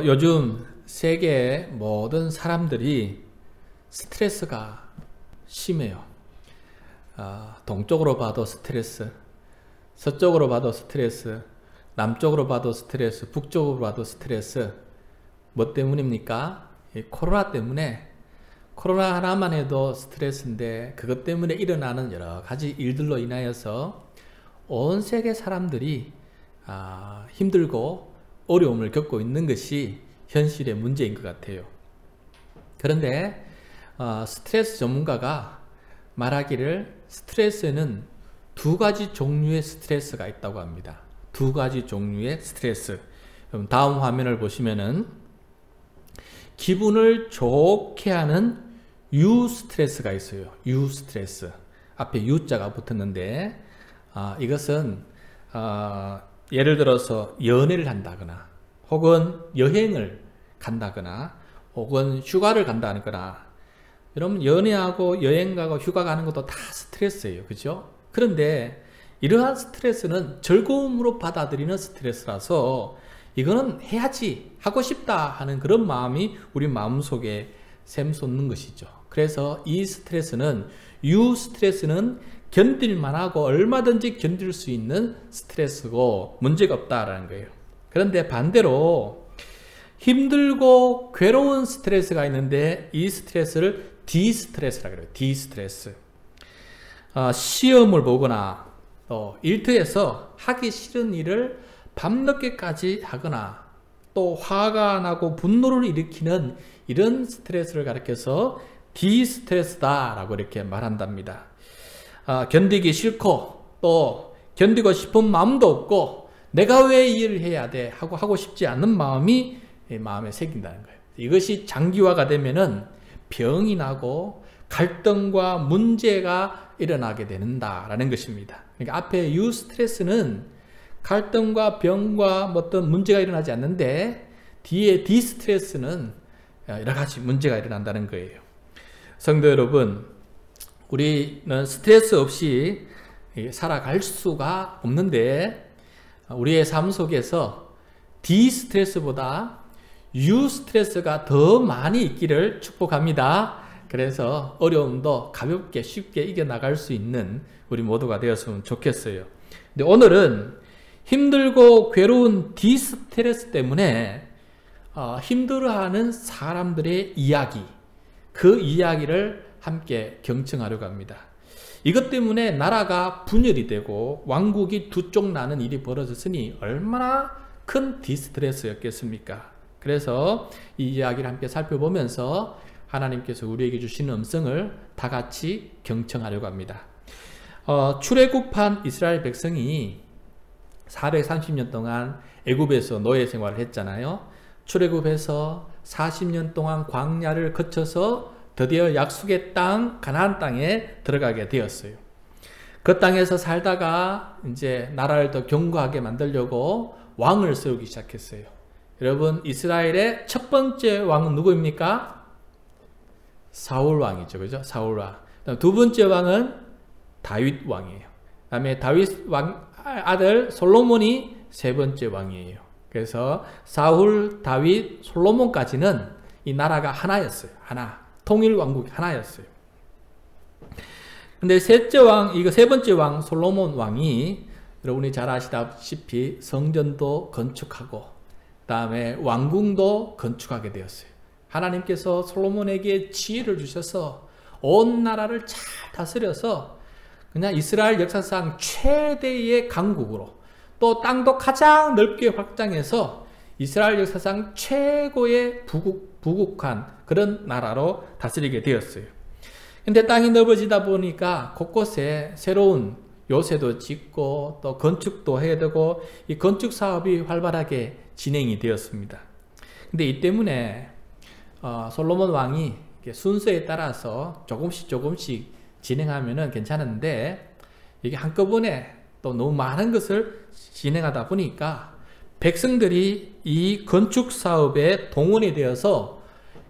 요즘 세계 모든 사람들이 스트레스가 심해요. 동쪽으로 봐도 스트레스, 서쪽으로 봐도 스트레스, 남쪽으로 봐도 스트레스, 북쪽으로 봐도 스트레스. 뭐 때문입니까? 코로나 때문에. 코로나 하나만 해도 스트레스인데 그것 때문에 일어나는 여러 가지 일들로 인하여서 온 세계 사람들이 힘들고 어려움을 겪고 있는 것이 현실의 문제인 것 같아요. 그런데 스트레스 전문가가 말하기를 스트레스에는 두 가지 종류의 스트레스가 있다고 합니다. 두 가지 종류의 스트레스. 그럼 다음 화면을 보시면은 기분을 좋게 하는 유스트레스가 있어요. 유스트레스. 앞에 U자가 붙었는데 이것은 예를 들어서 연애를 한다거나 혹은 여행을 간다거나 혹은 휴가를 간다거나, 여러분 연애하고 여행 가고 휴가 가는 것도 다 스트레스예요. 그죠? 그런데 이러한 스트레스는 즐거움으로 받아들이는 스트레스라서 이거는 해야지, 하고 싶다 하는 그런 마음이 우리 마음속에 샘솟는 것이죠. 그래서 이 스트레스는, 유스트레스는 견딜만하고 얼마든지 견딜 수 있는 스트레스고 문제가 없다라는 거예요. 그런데 반대로 힘들고 괴로운 스트레스가 있는데 이 스트레스를 디스트레스라고 해요. 디스트레스. 시험을 보거나 또 일터에서 하기 싫은 일을 밤늦게까지 하거나 또 화가 나고 분노를 일으키는 이런 스트레스를 가리켜서 디스트레스다라고 이렇게 말한답니다. 견디기 싫고 또 견디고 싶은 마음도 없고 내가 왜 이 일을 해야 돼 하고 싶지 않는 마음이 마음에 새긴다는 거예요. 이것이 장기화가 되면은 병이 나고 갈등과 문제가 일어나게 된다라는 것입니다. 그러니까 앞에 유스트레스는 갈등과 병과 어떤 문제가 일어나지 않는데 뒤에 디스트레스는 여러 가지 문제가 일어난다는 거예요. 성도 여러분, 우리는 스트레스 없이 살아갈 수가 없는데 우리의 삶 속에서 디스트레스보다 유스트레스가 더 많이 있기를 축복합니다. 그래서 어려움도 가볍게 쉽게 이겨나갈 수 있는 우리 모두가 되었으면 좋겠어요. 근데 오늘은 힘들고 괴로운 디스트레스 때문에 힘들어하는 사람들의 이야기, 그 이야기를 함께 경청하려고 합니다. 이것 때문에 나라가 분열이 되고 왕국이 두 쪽 나는 일이 벌어졌으니 얼마나 큰 디스트레스였겠습니까? 그래서 이 이야기를 함께 살펴보면서 하나님께서 우리에게 주시는 음성을 다 같이 경청하려고 합니다. 출애굽한 이스라엘 백성이 430년 동안 애굽에서 노예 생활을 했잖아요. 출애굽해서 40년 동안 광야를 거쳐서 드디어 약속의 땅 가나안 땅에 들어가게 되었어요. 그 땅에서 살다가 이제 나라를 더 견고하게 만들려고 왕을 세우기 시작했어요. 여러분, 이스라엘의 첫 번째 왕은 누구입니까? 사울 왕이죠. 그죠? 사울 왕. 두 번째 왕은 다윗 왕이에요. 그 다음에 다윗 왕 아들 솔로몬이 세 번째 왕이에요. 그래서 사울, 다윗, 솔로몬까지는 이 나라가 하나였어요. 하나. 통일 왕국이 하나였어요. 근데 셋째 왕, 이거 세 번째 왕 솔로몬 왕이 여러분이 잘 아시다시피 성전도 건축하고 그다음에 왕궁도 건축하게 되었어요. 하나님께서 솔로몬에게 지혜를 주셔서 온 나라를 잘 다스려서 그냥 이스라엘 역사상 최대의 강국으로, 또 땅도 가장 넓게 확장해서 이스라엘 역사상 최고의 부국한 그런 나라로 다스리게 되었어요. 근데 땅이 넓어지다 보니까 곳곳에 새로운 요새도 짓고 또 건축도 해야 되고 이 건축 사업이 활발하게 진행이 되었습니다. 근데 이 때문에 솔로몬 왕이 순서에 따라서 조금씩 진행하면은 괜찮은데 이게 한꺼번에 또 너무 많은 것을 진행하다 보니까 백성들이 이 건축 사업에 동원이 되어서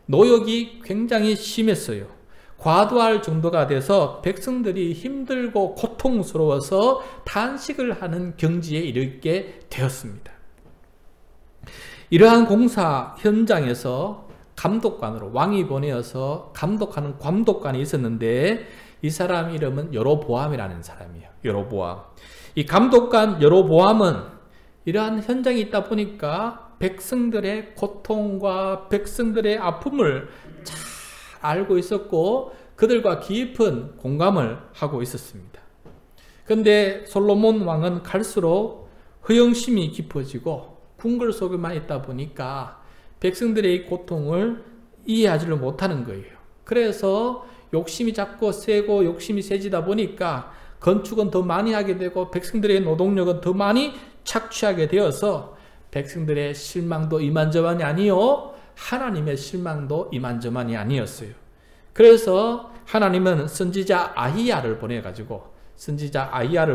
노역이 굉장히 심했어요. 과도할 정도가 돼서 백성들이 힘들고 고통스러워서 탄식을 하는 경지에 이르게 되었습니다. 이러한 공사 현장에서 감독관으로 왕이 보내어서 감독하는 감독관이 있었는데 이 사람 이름은 여로보암이라는 사람이에요. 여로보암. 이 감독관 여로보암은 이러한 현장이 있다 보니까 백성들의 고통과 백성들의 아픔을 잘 알고 있었고 그들과 깊은 공감을 하고 있었습니다. 그런데 솔로몬 왕은 갈수록 허영심이 깊어지고 궁궐 속에만 있다 보니까 백성들의 이 고통을 이해하지를 못하는 거예요. 그래서 욕심이 자꾸 세고 욕심이 세지다 보니까 건축은 더 많이 하게 되고 백성들의 노동력은 더 많이 착취하게 되어서 백성들의 실망도 이만저만이 아니요 하나님의 실망도 이만저만이 아니었어요. 그래서 하나님은 선지자 아히야를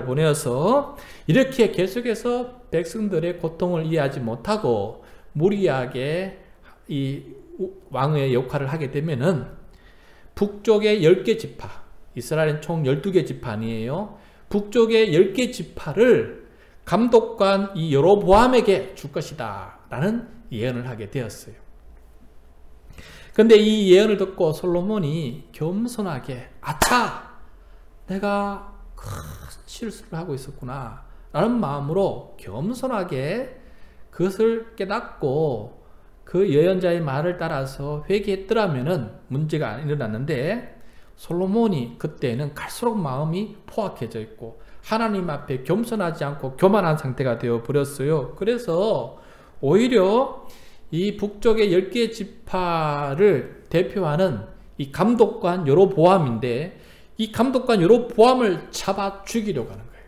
보내어서 이렇게 계속해서 백성들의 고통을 이해하지 못하고 무리하게 이 왕의 역할을 하게 되면은 북쪽의 10개 지파, 이스라엘은 총 12개 지파니에요. 북쪽의 10개 지파를 감독관 이 여로보암에게 줄 것이다 라는 예언을 하게 되었어요. 근데 이 예언을 듣고 솔로몬이 겸손하게 아차! 내가 큰 실수를 하고 있었구나 라는 마음으로 겸손하게 그것을 깨닫고 그 예언자의 말을 따라서 회개했더라면 문제가 안 일어났는데 솔로몬이 그때는 갈수록 마음이 포악해져 있고 하나님 앞에 겸손하지 않고 교만한 상태가 되어 버렸어요. 그래서 오히려 이 북쪽의 10개 지파를 대표하는 이 감독관 여로보암인데 이 감독관 여로보암을 잡아 죽이려고 하는 거예요.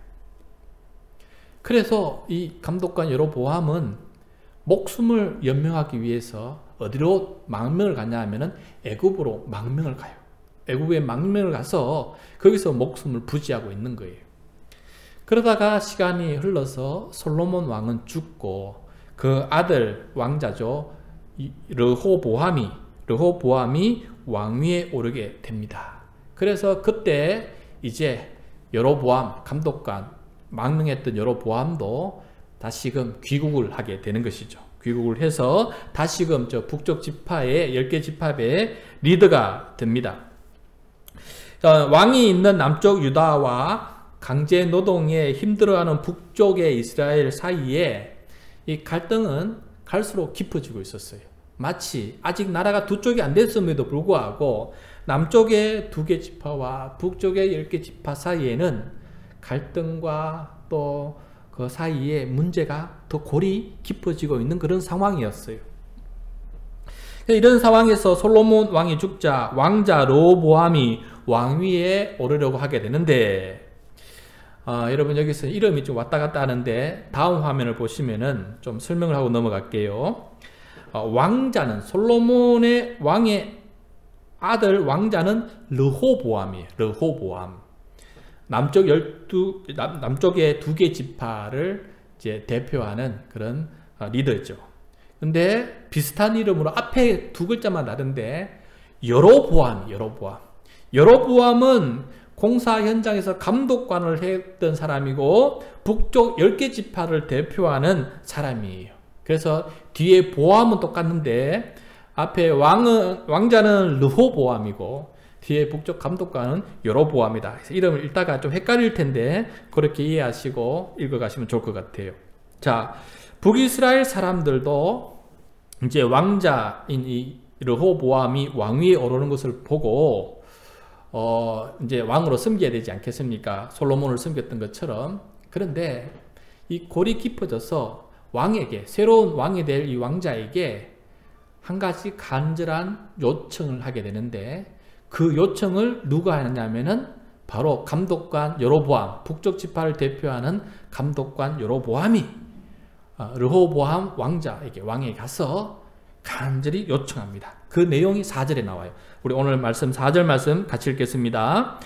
그래서 이 감독관 여로보암은 목숨을 연명하기 위해서 어디로 망명을 가냐 하면은 애굽으로 망명을 가요. 애굽에 망명을 가서 거기서 목숨을 부지하고 있는 거예요. 그러다가 시간이 흘러서 솔로몬 왕은 죽고 그 아들 왕자죠. 르호보암이 왕위에 오르게 됩니다. 그래서 그때 이제 여로보암 감독관 망명했던 여로보암도 다시금 귀국을 하게 되는 것이죠. 귀국을 해서 다시금 저 북쪽 지파의 10개 지파의 리더가 됩니다. 왕이 있는 남쪽 유다와 강제 노동에 힘들어하는 북쪽의 이스라엘 사이에 이 갈등은 갈수록 깊어지고 있었어요. 마치 아직 나라가 두 쪽이 안 됐음에도 불구하고 남쪽의 2개 지파와 북쪽의 10개 지파 사이에는 갈등과 또 그 사이에 문제가 더 골이 깊어지고 있는 그런 상황이었어요. 이런 상황에서 솔로몬 왕이 죽자 왕자 르호보암이 왕위에 오르려고 하게 되는데 여러분 여기서 이름이 좀 왔다 갔다 하는데 다음 화면을 보시면은 좀 설명을 하고 넘어갈게요. 왕자는 솔로몬의 왕의 아들 왕자는 르호보암이에요. 르호보암. 남쪽의 2개 지파를 이제 대표하는 그런 리더죠. 근데 비슷한 이름으로 앞에 2글자만 다른데 여로보암은 공사 현장에서 감독관을 했던 사람이고 북쪽 10개 지파를 대표하는 사람이에요. 그래서 뒤에 보암은 똑같는데 앞에 왕자는 르호보암이고 뒤에 북쪽 감독관은 여로보암이다. 그래서 이름을 읽다가 좀 헷갈릴 텐데 그렇게 이해하시고 읽어가시면 좋을 것 같아요. 자, 북이스라엘 사람들도 이제 왕자인 이 르호보암이 왕위에 오르는 것을 보고 이제 왕으로 섬겨야 되지 않겠습니까? 솔로몬을 섬겼던 것처럼. 그런데 이 골이 깊어져서 새로운 왕이 될 이 왕자에게 한 가지 간절한 요청을 하게 되는데 그 요청을 누가 하느냐면은 바로 감독관 여로보암, 북쪽 지파를 대표하는 감독관 여로보암이 르호보암 왕에게 가서 간절히 요청합니다. 그 내용이 4절에 나와요. 우리 오늘 말씀 4절 말씀 같이 읽겠습니다.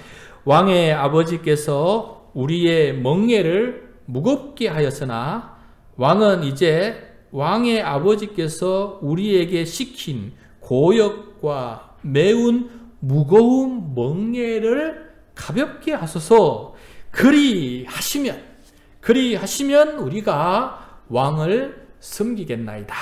왕의 아버지께서 우리의 멍에를 무겁게 하였으나 왕은 이제 왕의 아버지께서 우리에게 시킨 고역과 매운 무거운 멍에를 가볍게 하소서. 그리하시면 우리가 왕을 섬기겠나이다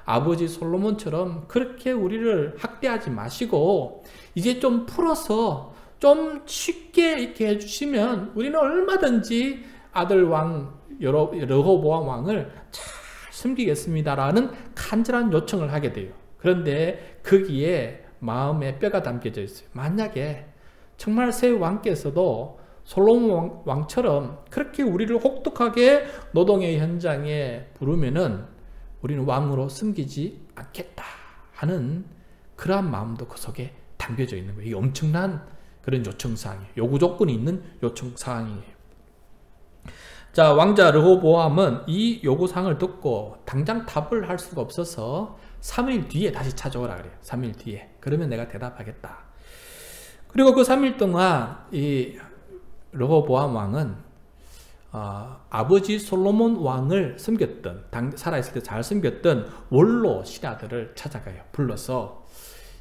아버지 솔로몬처럼 그렇게 우리를 학대하지 마시고 이제 좀 풀어서 좀 쉽게 이렇게 해주시면 우리는 얼마든지 아들 왕 르호보암 왕을 잘 섬기겠습니다라는 간절한 요청을 하게 돼요. 그런데 거기에 마음에 뼈가 담겨져 있어요. 만약에 정말 새 왕께서도 솔로몬 왕처럼 그렇게 우리를 혹독하게 노동의 현장에 부르면은 우리는 왕으로 섬기지 않겠다 하는 그러한 마음도 그 속에 담겨져 있는 거예요. 이게 엄청난 그런 요청사항이에요. 요구 조건이 있는 요청사항이에요. 자, 왕자 르호보암은 이 요구사항을 듣고 당장 답을 할 수가 없어서 3일 뒤에 다시 찾아오라 그래요. 3일 뒤에. 그러면 내가 대답하겠다. 그리고 그 3일 동안 이 르호보암 왕은 아버지 솔로몬 왕을 섬겼던, 살아있을 때 잘 섬겼던 원로 신하들을 찾아가요. 불러서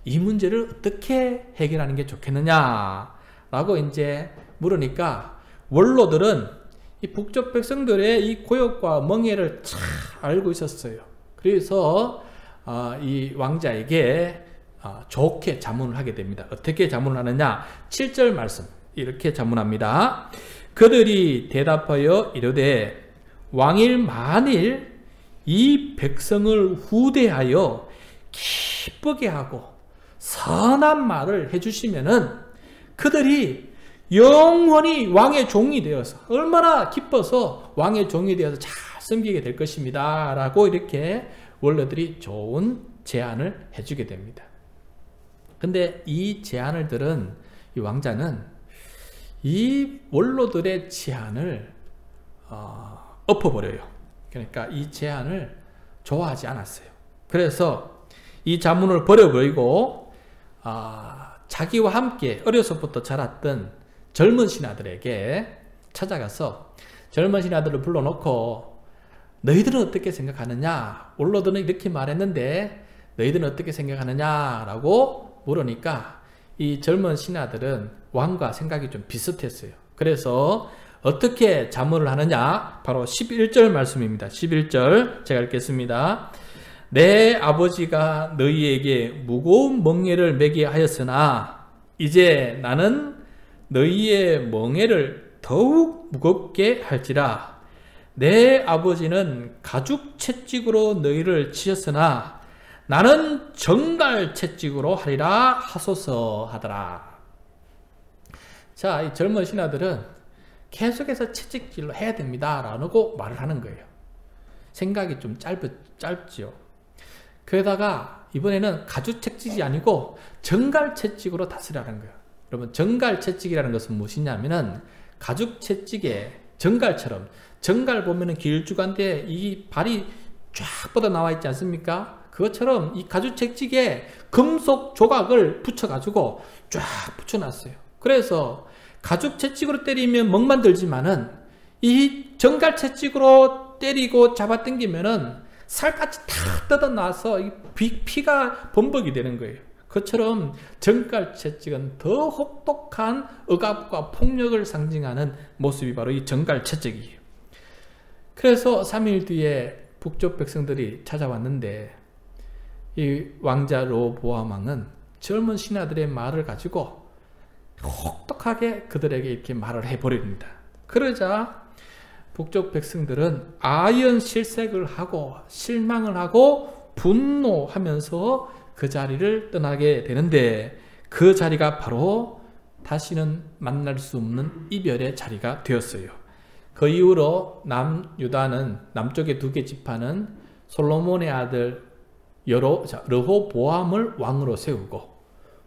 이 문제를 어떻게 해결하는 게 좋겠느냐라고 이제 물으니까 원로들은 이 북쪽 백성들의 이 고역과 멍해를 잘 알고 있었어요. 그래서 이 왕자에게 좋게 자문을 하게 됩니다. 어떻게 자문을 하느냐? 7절 말씀 이렇게 자문합니다. 그들이 대답하여 이르되 왕일 만일 이 백성을 후대하여 기쁘게 하고 선한 말을 해주시면은 그들이 영원히 왕의 종이 되어서 얼마나 기뻐서 왕의 종이 되어서 잘 섬기게 될 것입니다 라고 이렇게 원로들이 좋은 제안을 해주게 됩니다. 근데 이 제안을 들은 이 왕자는 이 원로들의 제안을 엎어버려요. 그러니까 이 제안을 좋아하지 않았어요. 그래서 이 자문을 버려버리고 자기와 함께 어려서부터 자랐던 젊은 신하들에게 찾아가서 젊은 신하들을 불러놓고 너희들은 어떻게 생각하느냐? 원로들은 이렇게 말했는데 너희들은 어떻게 생각하느냐? 라고 물으니까 이 젊은 신하들은 왕과 생각이 좀 비슷했어요. 그래서 어떻게 자문을 하느냐? 바로 11절 말씀입니다. 11절 제가 읽겠습니다. 내 아버지가 너희에게 무거운 멍에를 매게 하였으나 이제 나는 너희의 멍에를 더욱 무겁게 할지라. 내 아버지는 가죽 채찍으로 너희를 치셨으나 나는 정갈 채찍으로 하리라 하소서 하더라. 자, 이 젊은 신하들은 계속해서 채찍질로 해야 됩니다 라고 말을 하는 거예요. 생각이 좀 짧지요. 그러다가 이번에는 가죽 채찍이 아니고 정갈 채찍으로 다스리라는 거예요. 여러분, 정갈 채찍이라는 것은 무엇이냐면은 가죽 채찍에 정갈처럼, 정갈 보면은 길쭉한데 이 발이 쫙 뻗어 나와 있지 않습니까? 그것처럼 이 가죽 채찍에 금속 조각을 붙여가지고 쫙 붙여놨어요. 그래서 가죽 채찍으로 때리면 멍만 들지만은 이 정갈 채찍으로 때리고 잡아당기면은 살갗이 다 뜯어나서 피가 범벅이 되는 거예요. 그처럼 정갈 채찍은 더 혹독한 억압과 폭력을 상징하는 모습이 바로 이 정갈 채찍이에요. 그래서 3일 뒤에 북쪽 백성들이 찾아왔는데 이 왕자 르호보암 왕은 젊은 신하들의 말을 가지고 혹독하게 그들에게 이렇게 말을 해버립니다. 그러자 북쪽 백성들은 아연실색을 하고 실망을 하고 분노하면서 그 자리를 떠나게 되는데 그 자리가 바로 다시는 만날 수 없는 이별의 자리가 되었어요. 그 이후로 남유다는 남쪽의 2개 지파는 솔로몬의 아들 르호보암을 왕으로 세우고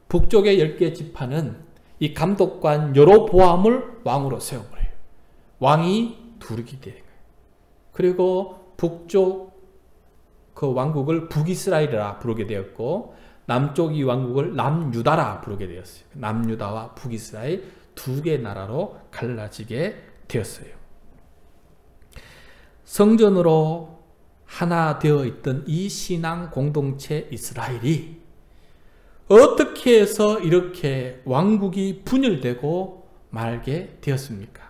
북쪽의 10개 지파는 이 감독관 여로보암을 왕으로 세워버려요. 왕이 둘이 되는 거예요. 그리고 북쪽 그 왕국을 북이스라엘이라 부르게 되었고 남쪽 이 왕국을 남유다라 부르게 되었어요. 남유다와 북이스라엘 2개 나라로 갈라지게 되었어요. 성전으로 하나 되어 있던 이 신앙 공동체 이스라엘이 어떻게 해서 이렇게 왕국이 분열되고 말게 되었습니까?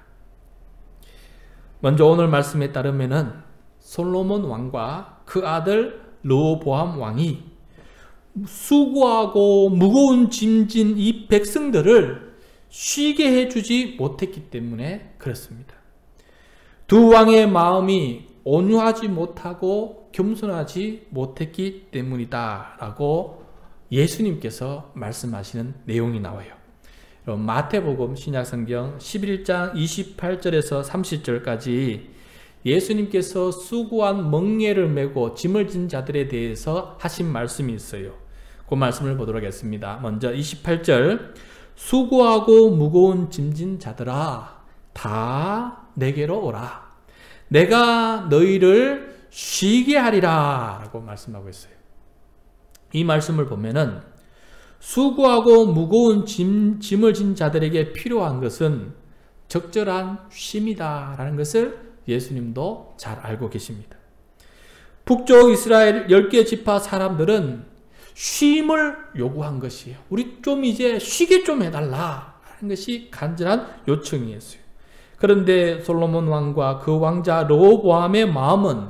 먼저 오늘 말씀에 따르면은 솔로몬 왕과 그 아들 르호보암 왕이 수고하고 무거운 짐진 이 백성들을 쉬게 해주지 못했기 때문에 그렇습니다. 두 왕의 마음이 온유하지 못하고 겸손하지 못했기 때문이다 라고 예수님께서 말씀하시는 내용이 나와요. 마태복음 신약성경 11장 28절에서 30절까지 예수님께서 수고한 멍에를 메고 짐을 진 자들에 대해서 하신 말씀이 있어요. 그 말씀을 보도록 하겠습니다. 먼저 28절, 수고하고 무거운 짐진 자들아 다 내게로 오라. 내가 너희를 쉬게 하리라 라고 말씀하고 있어요. 이 말씀을 보면은 수고하고 무거운 짐을 진 자들에게 필요한 것은 적절한 쉼이다 라는 것을 예수님도 잘 알고 계십니다. 북쪽 이스라엘 10개 지파 사람들은 쉼을 요구한 것이에요. 우리 좀 이제 쉬게 좀 해달라 하는 것이 간절한 요청이었어요. 그런데 솔로몬 왕과 그 왕자 르호보암의 마음은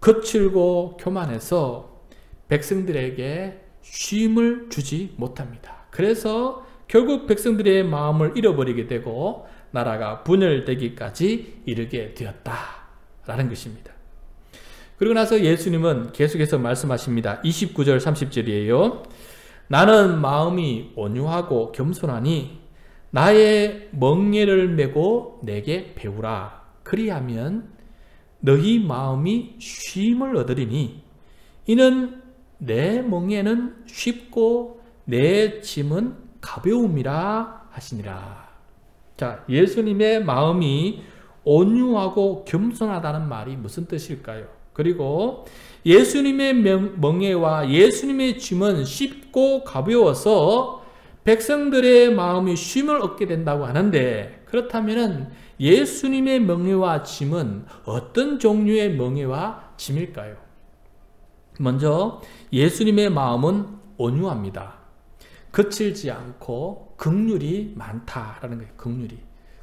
거칠고 교만해서 백성들에게 쉼을 주지 못합니다. 그래서 결국 백성들의 마음을 잃어버리게 되고 나라가 분열되기까지 이르게 되었다라는 것입니다. 그리고 나서 예수님은 계속해서 말씀하십니다. 29절 30절이에요. 나는 마음이 온유하고 겸손하니 나의 멍에를 메고 내게 배우라. 그리하면 너희 마음이 쉼을 얻으리니 이는 내 멍에는 쉽고 내 짐은 가벼움이라 하시니라. 자, 예수님의 마음이 온유하고 겸손하다는 말이 무슨 뜻일까요? 그리고 예수님의 멍에와 예수님의 짐은 쉽고 가벼워서 백성들의 마음이 쉼을 얻게 된다고 하는데, 그렇다면 예수님의 멍에와 짐은 어떤 종류의 멍에와 짐일까요? 먼저 예수님의 마음은 온유합니다. 거칠지 않고 긍휼이 많다라는 거예요.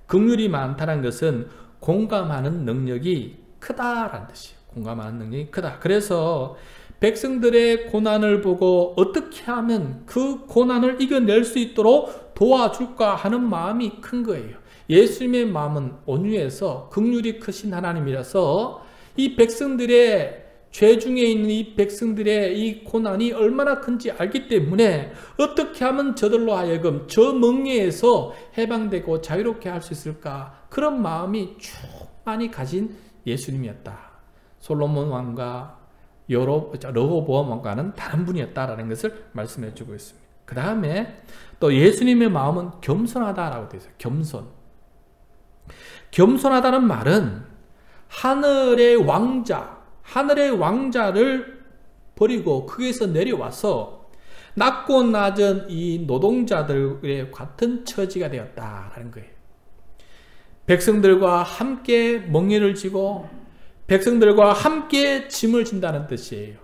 긍휼이 많다는 것은 공감하는 능력이 크다라는 뜻이에요. 공감하는 능력이 크다. 그래서 백성들의 고난을 보고 어떻게 하면 그 고난을 이겨낼 수 있도록 도와줄까 하는 마음이 큰 거예요. 예수님의 마음은 온유해서 긍휼이 크신 하나님이라서 이 백성들의 죄 중에 있는 이 백성들의 이 고난이 얼마나 큰지 알기 때문에 어떻게 하면 저들로 하여금 저 멍에에서 해방되고 자유롭게 할 수 있을까, 그런 마음이 충만히 가진 예수님이었다. 솔로몬 왕과 르호보암 왕과는 다른 분이었다라는 것을 말씀해 주고 있습니다. 그 다음에 또 예수님의 마음은 겸손하다라고 되어 있어요. 겸손하다는 말은 하늘의 왕자를 버리고 거기에서 내려와서 낮고 낮은 이 노동자들의 같은 처지가 되었다라는 거예요. 백성들과 함께 멍에를 지고 백성들과 함께 짐을 진다는 뜻이에요.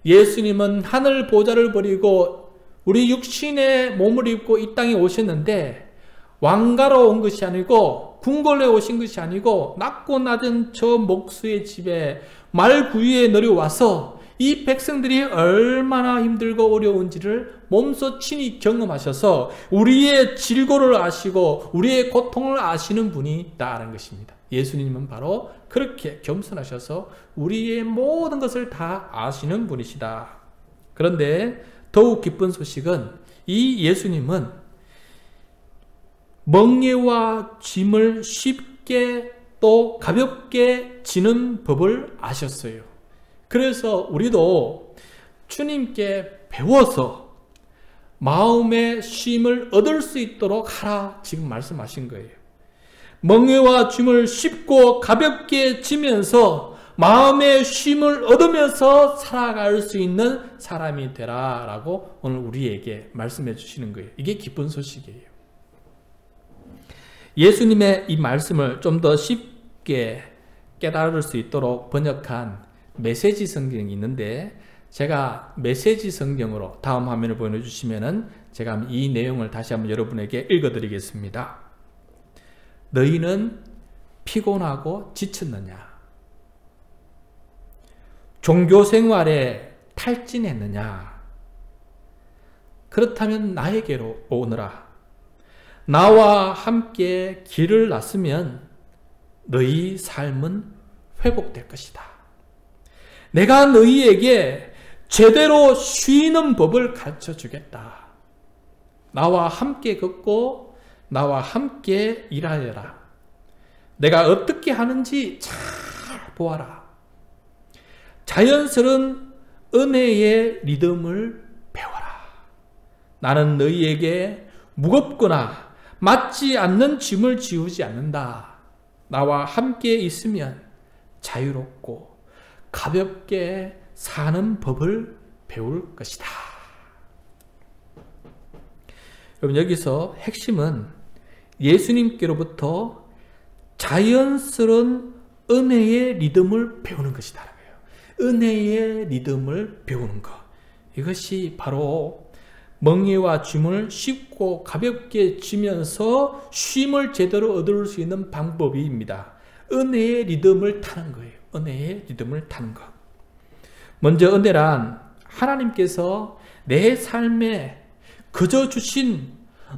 예수님은 하늘 보좌를 버리고 우리 육신의 몸을 입고 이 땅에 오셨는데 왕가로 온 것이 아니고 궁궐에 오신 것이 아니고 낮고 낮은 저 목수의 집에 말구유에 내려와서 이 백성들이 얼마나 힘들고 어려운지를 몸소 친히 경험하셔서 우리의 질고를 아시고 우리의 고통을 아시는 분이다라는 것입니다. 예수님은 바로 그렇게 겸손하셔서 우리의 모든 것을 다 아시는 분이시다. 그런데 더욱 기쁜 소식은 이 예수님은 멍에와 짐을 쉽게 또 가볍게 지는 법을 아셨어요. 그래서 우리도 주님께 배워서 마음의 쉼을 얻을 수 있도록 하라 지금 말씀하신 거예요. 멍에와 짐을 쉽고 가볍게 지면서 마음의 쉼을 얻으면서 살아갈 수 있는 사람이 되라 라고 오늘 우리에게 말씀해 주시는 거예요. 이게 기쁜 소식이에요. 예수님의 이 말씀을 좀 더 쉽게 깨달을 수 있도록 번역한 메시지 성경이 있는데, 제가 메시지 성경으로 다음 화면을 보여주시면은 제가 이 내용을 다시 한번 여러분에게 읽어드리겠습니다. 너희는 피곤하고 지쳤느냐? 종교 생활에 탈진했느냐? 그렇다면 나에게로 오너라. 나와 함께 길을 났으면 너희 삶은 회복될 것이다. 내가 너희에게 제대로 쉬는 법을 가르쳐 주겠다. 나와 함께 걷고 나와 함께 일하여라. 내가 어떻게 하는지 잘 보아라. 자연스러운 은혜의 리듬을 배워라. 나는 너희에게 무겁거나 맞지 않는 짐을 지우지 않는다. 나와 함께 있으면 자유롭고 가볍게 사는 법을 배울 것이다. 여러분, 여기서 핵심은 예수님께로부터 자연스러운 은혜의 리듬을 배우는 것이다. 은혜의 리듬을 배우는 것. 이것이 바로 멍에와 짐을 쉽고 가볍게 지면서 쉼을 제대로 얻을 수 있는 방법입니다. 은혜의 리듬을 타는 거예요. 은혜의 리듬을 타는 것. 먼저 은혜란 하나님께서 내 삶에 그저 주신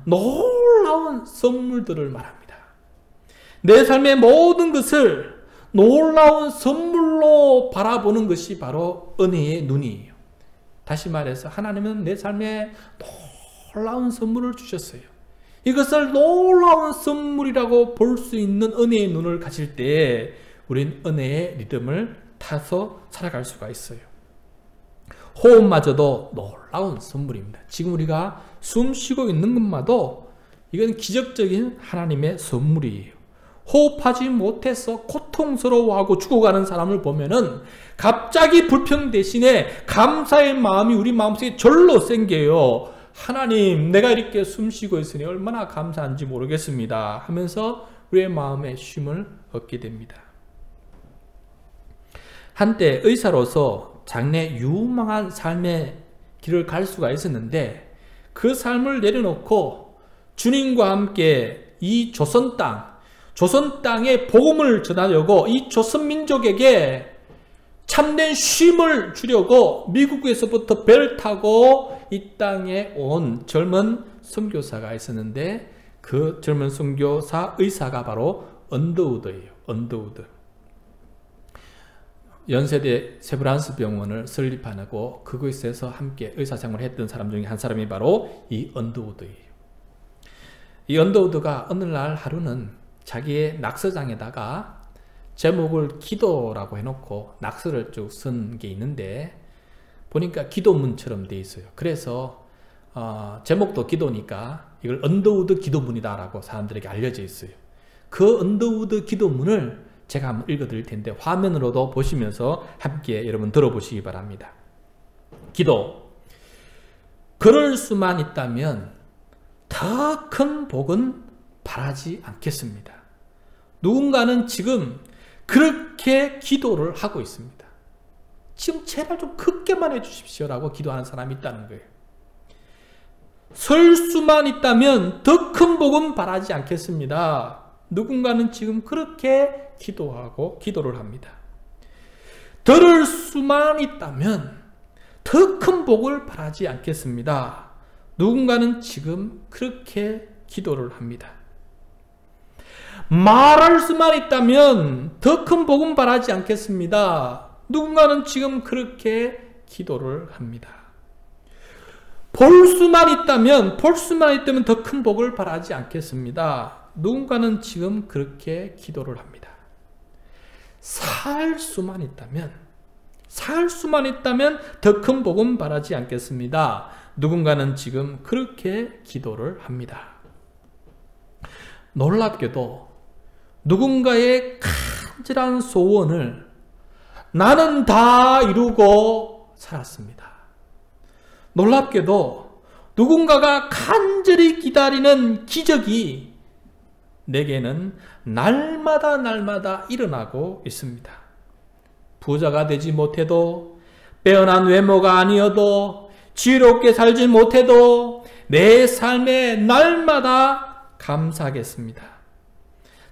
놀라운 선물들을 말합니다. 내 삶의 모든 것을 놀라운 선물로 바라보는 것이 바로 은혜의 눈이에요. 다시 말해서 하나님은 내 삶에 놀라운 선물을 주셨어요. 이것을 놀라운 선물이라고 볼 수 있는 은혜의 눈을 가질 때 우린 은혜의 리듬을 타서 살아갈 수가 있어요. 호흡마저도 놀라운 선물입니다. 지금 우리가 숨 쉬고 있는 것마도 이건 기적적인 하나님의 선물이에요. 호흡하지 못해서 고통스러워하고 죽어가는 사람을 보면은 갑자기 불평 대신에 감사의 마음이 우리 마음속에 절로 생겨요. 하나님, 내가 이렇게 숨 쉬고 있으니 얼마나 감사한지 모르겠습니다 하면서 우리의 마음에 쉼을 얻게 됩니다. 한때 의사로서 장래 유망한 삶의 길을 갈 수가 있었는데 그 삶을 내려놓고 주님과 함께 이 조선 땅에 복음을 전하려고 이 조선 민족에게 참된 쉼을 주려고 미국에서부터 배를 타고 이 땅에 온 젊은 선교사가 있었는데 그 젊은 선교사 의사가 바로 언더우드예요. 언더우드. 연세대 세브란스 병원을 설립하고 그곳에서 함께 의사생활을 했던 사람 중에 한 사람이 바로 이 언더우드예요. 이 언더우드가 어느 날 하루는 자기의 낙서장에다가 제목을 기도라고 해놓고 낙서를 쭉 쓴 게 있는데 보니까 기도문처럼 돼 있어요. 그래서 제목도 기도니까 이걸 언더우드 기도문이다 라고 사람들에게 알려져 있어요. 그 언더우드 기도문을 제가 한번 읽어드릴 텐데 화면으로도 보시면서 함께 여러분 들어보시기 바랍니다. 기도. 그럴 수만 있다면 더 큰 복은 바라지 않겠습니다. 누군가는 지금 그렇게 기도를 하고 있습니다. 지금 제발 좀 크게만 해주십시오라고 기도하는 사람이 있다는 거예요. 설 수만 있다면 더 큰 복은 바라지 않겠습니다. 누군가는 지금 그렇게 기도를 합니다. 들을 수만 있다면 더 큰 복을 바라지 않겠습니다. 누군가는 지금 그렇게 기도를 합니다. 말할 수만 있다면 더 큰 복은 바라지 않겠습니다. 누군가는 지금 그렇게 기도를 합니다. 볼 수만 있다면 더 큰 복을 바라지 않겠습니다. 누군가는 지금 그렇게 기도를 합니다. 살 수만 있다면 더 큰 복은 바라지 않겠습니다. 누군가는 지금 그렇게 기도를 합니다. 놀랍게도 누군가의 간절한 소원을 나는 다 이루고 살았습니다. 놀랍게도 누군가가 간절히 기다리는 기적이 내게는 날마다 일어나고 있습니다. 부자가 되지 못해도, 빼어난 외모가 아니어도, 지혜롭게 살지 못해도 내 삶에 날마다 감사하겠습니다.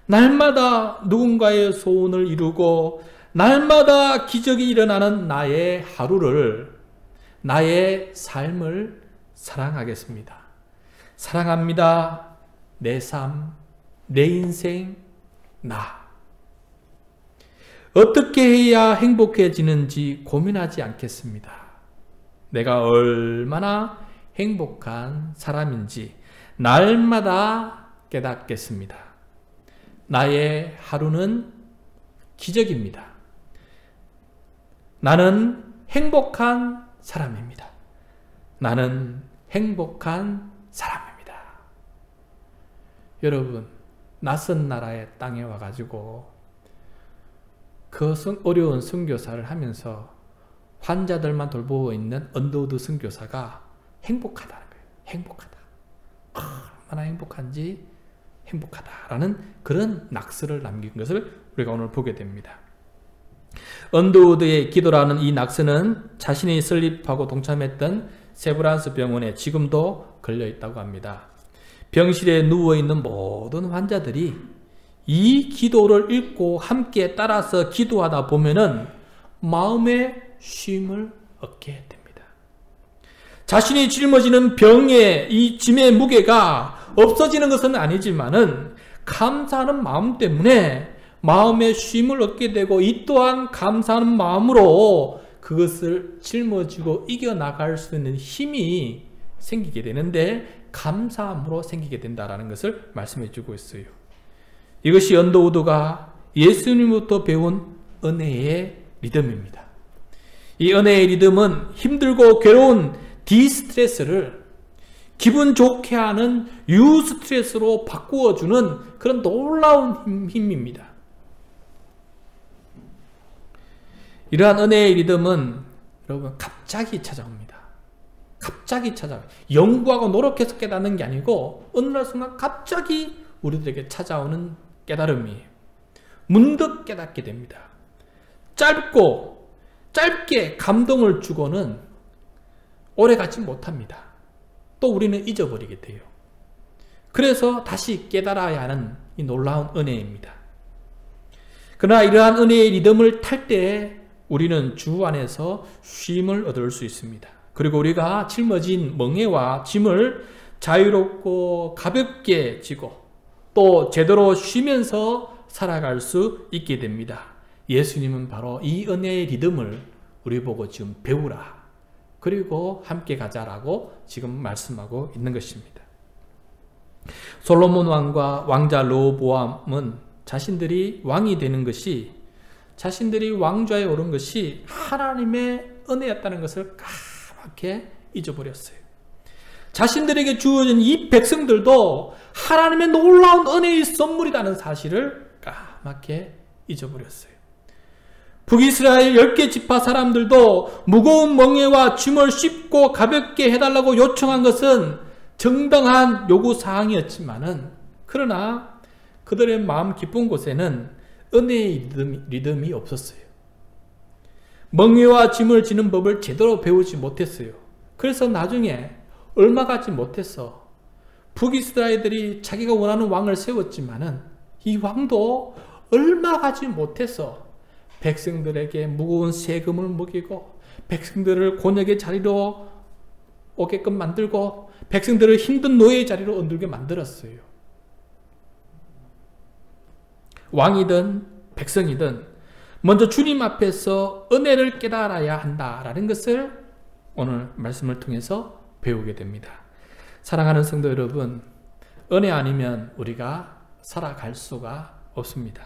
날마다 누군가의 소원을 이루고 날마다 기적이 일어나는 나의 하루를, 나의 삶을 사랑하겠습니다. 사랑합니다. 내 삶, 내 인생, 나. 어떻게 해야 행복해지는지 고민하지 않겠습니다. 내가 얼마나 행복한 사람인지 날마다 깨닫겠습니다. 나의 하루는 기적입니다. 나는 행복한 사람입니다. 나는 행복한 사람입니다. 여러분, 낯선 나라의 땅에 와가지고 그 어려운 선교사를 하면서 환자들만 돌보고 있는 언더우드 선교사가 행복하다는 거예요. 행복하다. 얼마나 행복한지 행복하다라는 그런 낙서를 남긴 것을 우리가 오늘 보게 됩니다. 언더우드의 기도라는 이 낙서는 자신이 설립하고 동참했던 세브란스 병원에 지금도 걸려 있다고 합니다. 병실에 누워있는 모든 환자들이 이 기도를 읽고 함께 따라서 기도하다 보면은 마음의 쉼을 얻게 됩니다. 자신이 짊어지는 병의 이 짐의 무게가 없어지는 것은 아니지만은 감사하는 마음 때문에 마음의 쉼을 얻게 되고, 이 또한 감사하는 마음으로 그것을 짊어지고 이겨나갈 수 있는 힘이 생기게 되는데, 감사함으로 생기게 된다는 것을 말씀해 주고 있어요. 이것이 언더우드가 예수님부터 배운 은혜의 리듬입니다. 이 은혜의 리듬은 힘들고 괴로운 디스트레스를 기분 좋게 하는 유스트레스로 바꾸어주는 그런 놀라운 힘입니다. 이러한 은혜의 리듬은 여러분 갑자기 찾아옵니다. 갑자기 찾아와요. 연구하고 노력해서 깨닫는 게 아니고 어느 날 순간 갑자기 우리들에게 찾아오는 깨달음이에요. 문득 깨닫게 됩니다. 짧게 감동을 주고는 오래가지 못합니다. 또 우리는 잊어버리게 돼요. 그래서 다시 깨달아야 하는 이 놀라운 은혜입니다. 그러나 이러한 은혜의 리듬을 탈 때 우리는 주 안에서 쉼을 얻을 수 있습니다. 그리고 우리가 짊어진 멍에와 짐을 자유롭고 가볍게 지고 또 제대로 쉬면서 살아갈 수 있게 됩니다. 예수님은 바로 이 은혜의 리듬을 우리 보고 지금 배우라, 그리고 함께 가자라고 지금 말씀하고 있는 것입니다. 솔로몬 왕과 왕자 르호보암은 자신들이 왕이 되는 것이, 자신들이 왕좌에 오른 것이 하나님의 은혜였다는 것을 까맣게 잊어버렸어요. 자신들에게 주어진 이 백성들도 하나님의 놀라운 은혜의 선물이라는 사실을 까맣게 잊어버렸어요. 북이스라엘 10개 지파 사람들도 무거운 멍에와 짐을 쉽고 가볍게 해달라고 요청한 것은 정당한 요구사항이었지만은, 그러나 그들의 마음 깊은 곳에는 은혜의 리듬이 없었어요. 멍에와 짐을 지는 법을 제대로 배우지 못했어요. 그래서 나중에 얼마 가지 못해서 북이스라엘들이 자기가 원하는 왕을 세웠지만은 이 왕도 얼마 가지 못해서 백성들에게 무거운 세금을 먹이고 백성들을 곤역의 자리로 오게끔 만들고 백성들을 힘든 노예의 자리로 얹들게 만들었어요. 왕이든 백성이든 먼저 주님 앞에서 은혜를 깨달아야 한다라는 것을 오늘 말씀을 통해서 배우게 됩니다. 사랑하는 성도 여러분, 은혜 아니면 우리가 살아갈 수가 없습니다.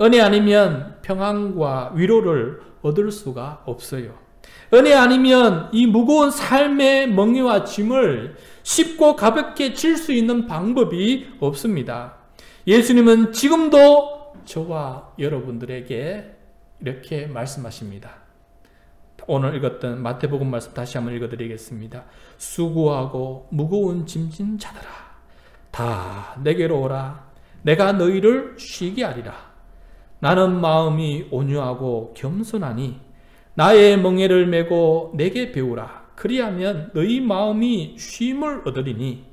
은혜 아니면 평안과 위로를 얻을 수가 없어요. 은혜 아니면 이 무거운 삶의 멍에와 짐을 쉽고 가볍게 질 수 있는 방법이 없습니다. 예수님은 지금도 저와 여러분들에게 이렇게 말씀하십니다. 오늘 읽었던 마태복음 말씀 다시 한번 읽어드리겠습니다. 수고하고 무거운 짐진 자들아, 다 내게로 오라. 내가 너희를 쉬게 하리라. 나는 마음이 온유하고 겸손하니 나의 멍에를 메고 내게 배우라. 그리하면 너희 마음이 쉼을 얻으리니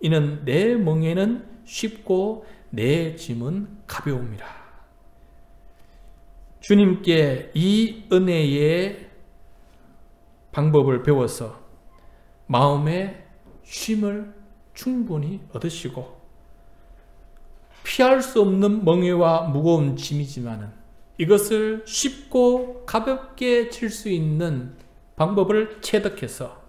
이는 내 멍에는 쉽고 내 짐은 가벼움이라. 주님께 이 은혜의 방법을 배워서 마음의 쉼을 충분히 얻으시고, 피할 수 없는 멍에와 무거운 짐이지만은 이것을 쉽고 가볍게 칠 수 있는 방법을 체득해서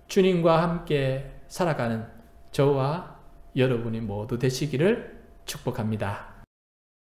주님과 함께 살아가는 저와 여러분이 모두 되시기를 축복합니다.